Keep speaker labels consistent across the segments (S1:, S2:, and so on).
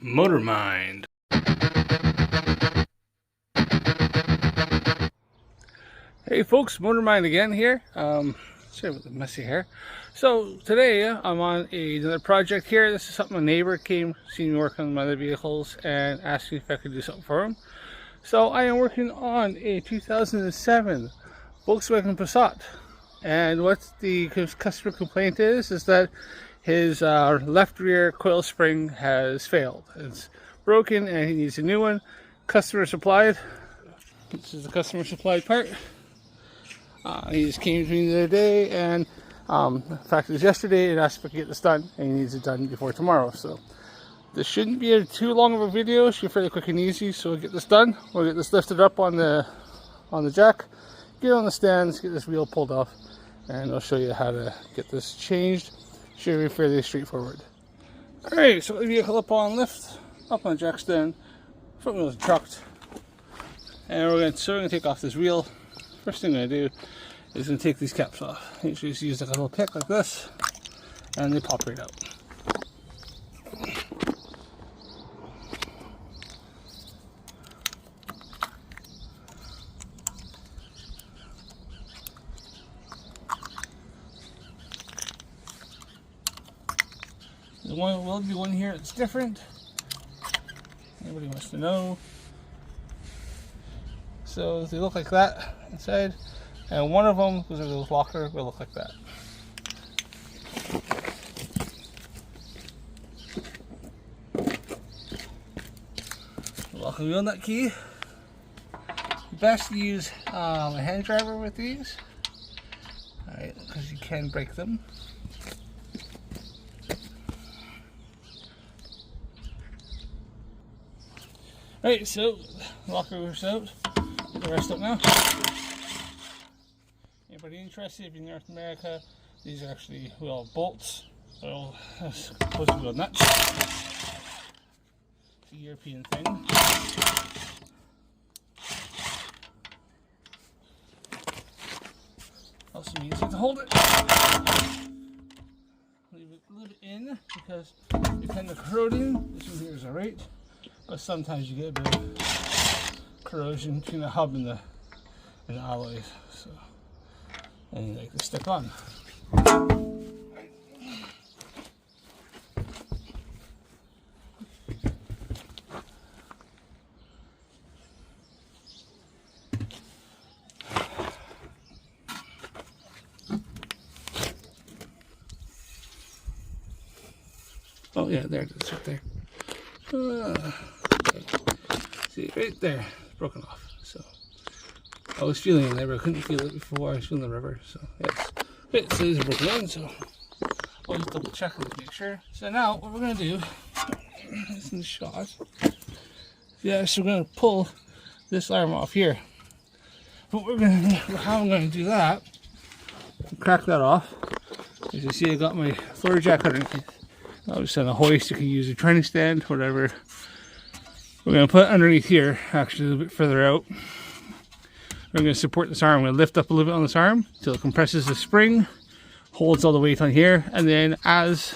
S1: Motor Mind. Hey folks, Motor Mind again here. Sorry about the messy hair. So today I'm on another project here. This is something a neighbor came, seen me working on my other vehicles, and asked me if I could do something for him. So I am working on a 2007 Volkswagen Passat, and what the customer complaint is that his left rear coil spring has failed. It's broken and he needs a new one. Customer supplied. This is the customer supplied part. He just came to me the other day, and in fact it was yesterday, and asked if I could get this done, and he needs it done before tomorrow. So this shouldn't be too long of a video. It should be fairly quick and easy. So we'll get this done. We'll get this lifted up on the jack, get it on the stands, get this wheel pulled off, and I'll show you how to get this changed. Should be fairly straightforward. Alright, so the vehicle up on lift, up on the jack stand, front wheel is trucked, and we're gonna take off this wheel. First thing I do is gonna take these caps off. You just use like a little pick like this, and they pop right out. There will be one here that's different. Anybody wants to know? So they look like that inside, and one of them, because of the locker, will look like that. Lock the wheel nut key. Best to use a hand driver with these, alright, because you can break them. Alright, so locker goes out. Get the rest up now. Anybody interested? If you're in North America, these are actually bolts. Well, supposed to be nuts. It's a European thing. Also easy to hold it. Leave it a little bit in because you tend to corroding. This one here is alright. But sometimes you get a bit of corrosion between the hub and the alloys, so and you like to stick on. Oh yeah, there it is, right there. See, right there, it's broken off. So I was feeling it there, but I couldn't feel it before. I was feeling the rubber. So yes, right, so these are broken on. So I'll just double check and make sure. So now what we're gonna do is in the shot. Yeah, so we're gonna pull this arm off here. But how I'm gonna do that? Crack that off. As you see, I got my floor jack underneath. I was on a hoist. You can use a training stand, whatever. We're going to put it underneath here, actually a little bit further out. We're going to support this arm. I'm going to lift up a little bit on this arm until it compresses the spring, holds all the weight on here, and then as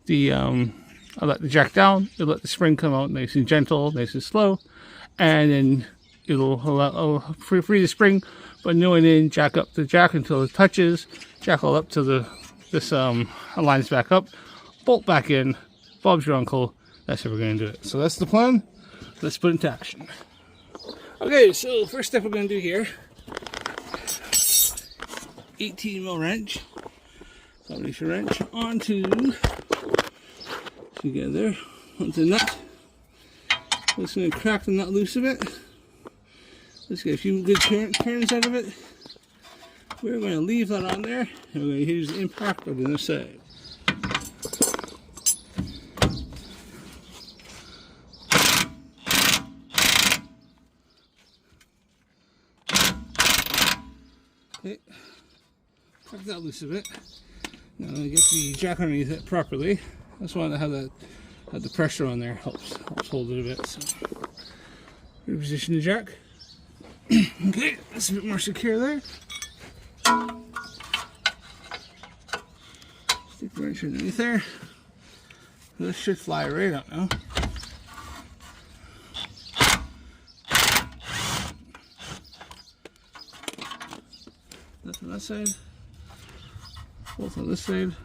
S1: I let the jack down, it'll let the spring come out nice and gentle, nice and slow, and then it'll free the spring, but no one in, jack up the jack until it touches, jack all up till this aligns back up, bolt back in, Bob's your uncle. That's how we're going to do it. So that's the plan. Let's put it into action. Okay, so first step we're going to do here, 18mm wrench, combination wrench onto the nut. I'm just going to crack the nut loose a bit. Let's get a few good turns out of it. We're going to leave that on there, and we're going to use the impact on the other side. Okay, crack that loose a bit. Now I'm going to get the jack underneath it properly. I just want to have the pressure on there, helps hold it a bit. So reposition the jack. Okay, that's a bit more secure there. Stick the wrench underneath there. This should fly right out now. That's on that side. Both on this side.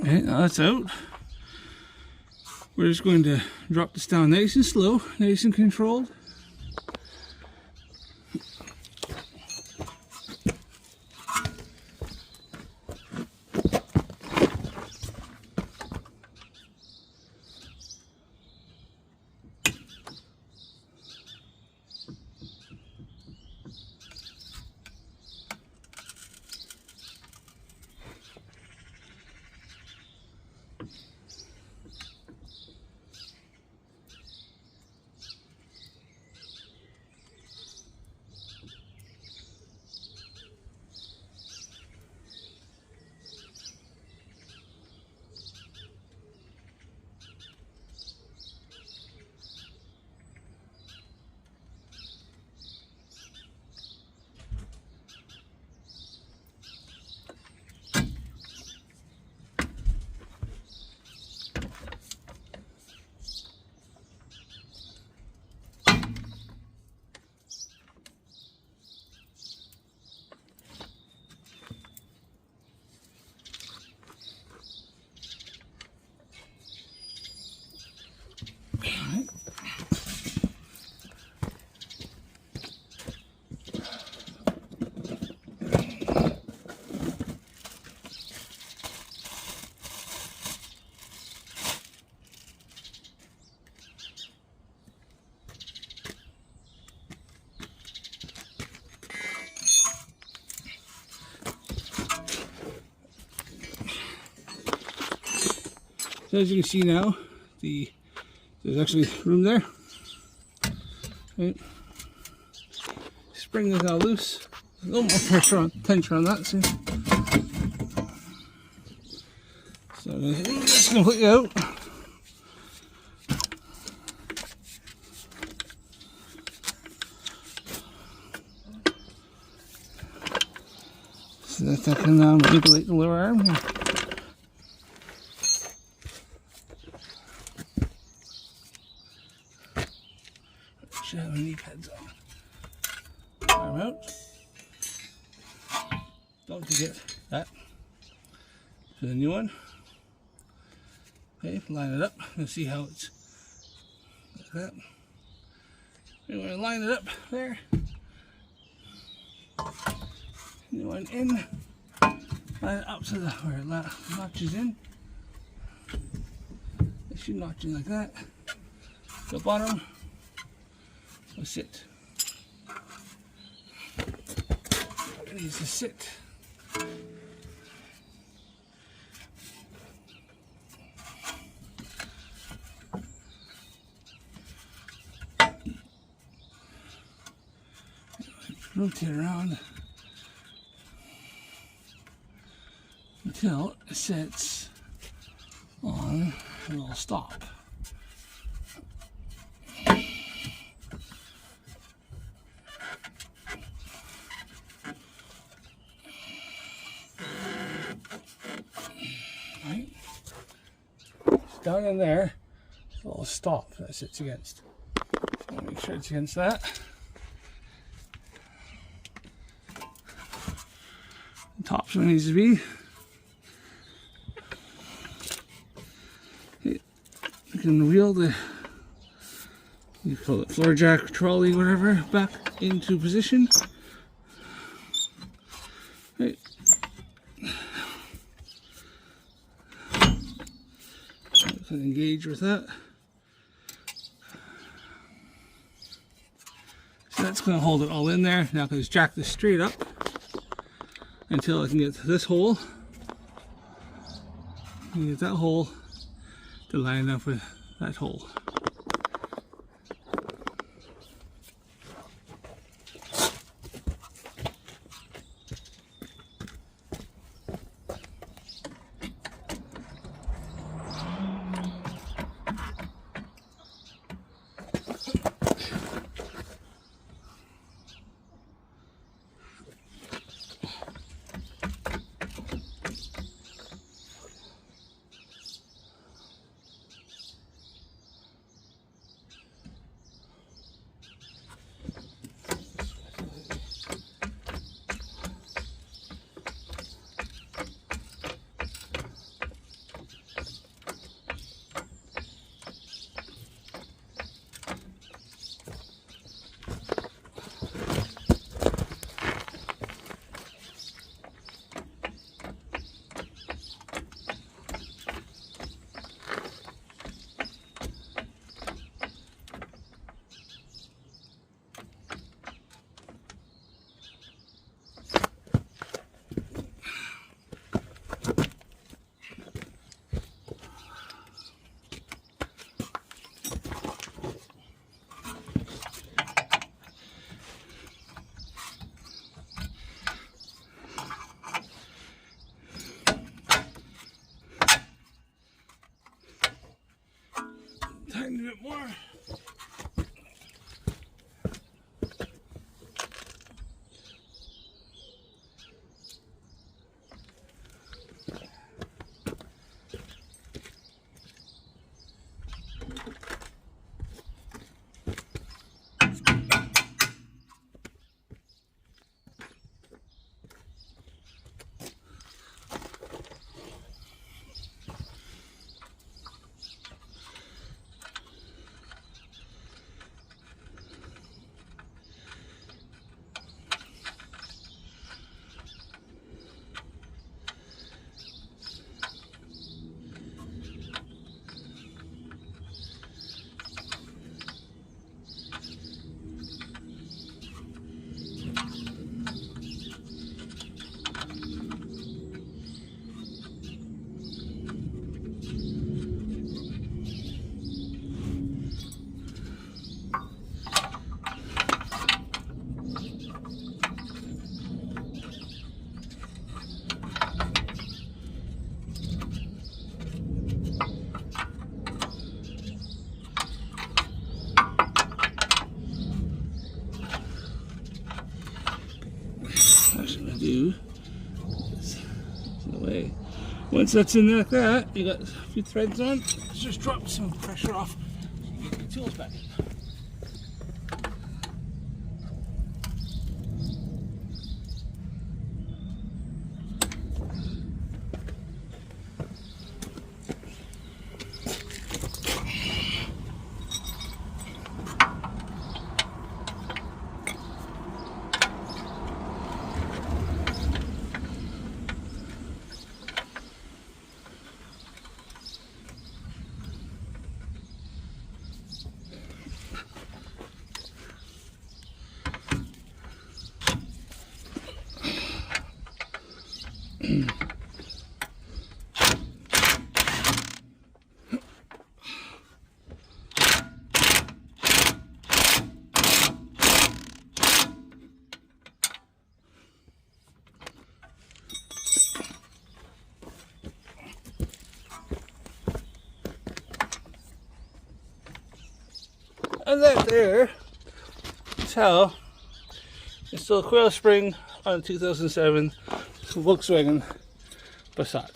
S1: Okay, now that's out. We're just going to drop this down nice and slow, nice and controlled. So as you can see now, there's actually room there. Right. Spring is now loose. A little more tension on that. See? So that's completely out. So that can manipulate the lower arm here. Should have knee pads on. Arm out. Don't forget that. For the new one. Okay, line it up and see how it's like that. You want to line it up there. New one in. Line it up so that where it notches in. It should notch in like that. The bottom. Sit. It needs to sit. Rotate around until it sits on a little stop. Right? Down in there, a little stop that sits against. So make sure it's against that. The top's where it needs to be. You can wheel the, you call it floor jack, trolley, whatever, back into position. Right. Can engage with that. So that's going to hold it all in there. Now I can just jack this straight up until I can get to this hole. And get that hole to line up with that hole. Tiny bit more. Do is the way. Once that's in there like that, you got a few threads on, just drop some pressure off and get the tools back in. And that there is how install a coil spring on a 2007 Volkswagen Passat.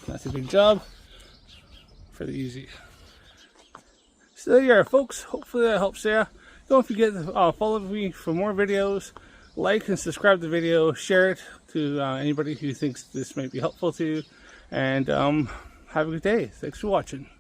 S1: That's a big job, fairly easy. So there you are, folks. Hopefully that helps you. Don't forget to follow me for more videos. Like and subscribe to the video. Share it to anybody who thinks this might be helpful to. And have a good day. Thanks for watching.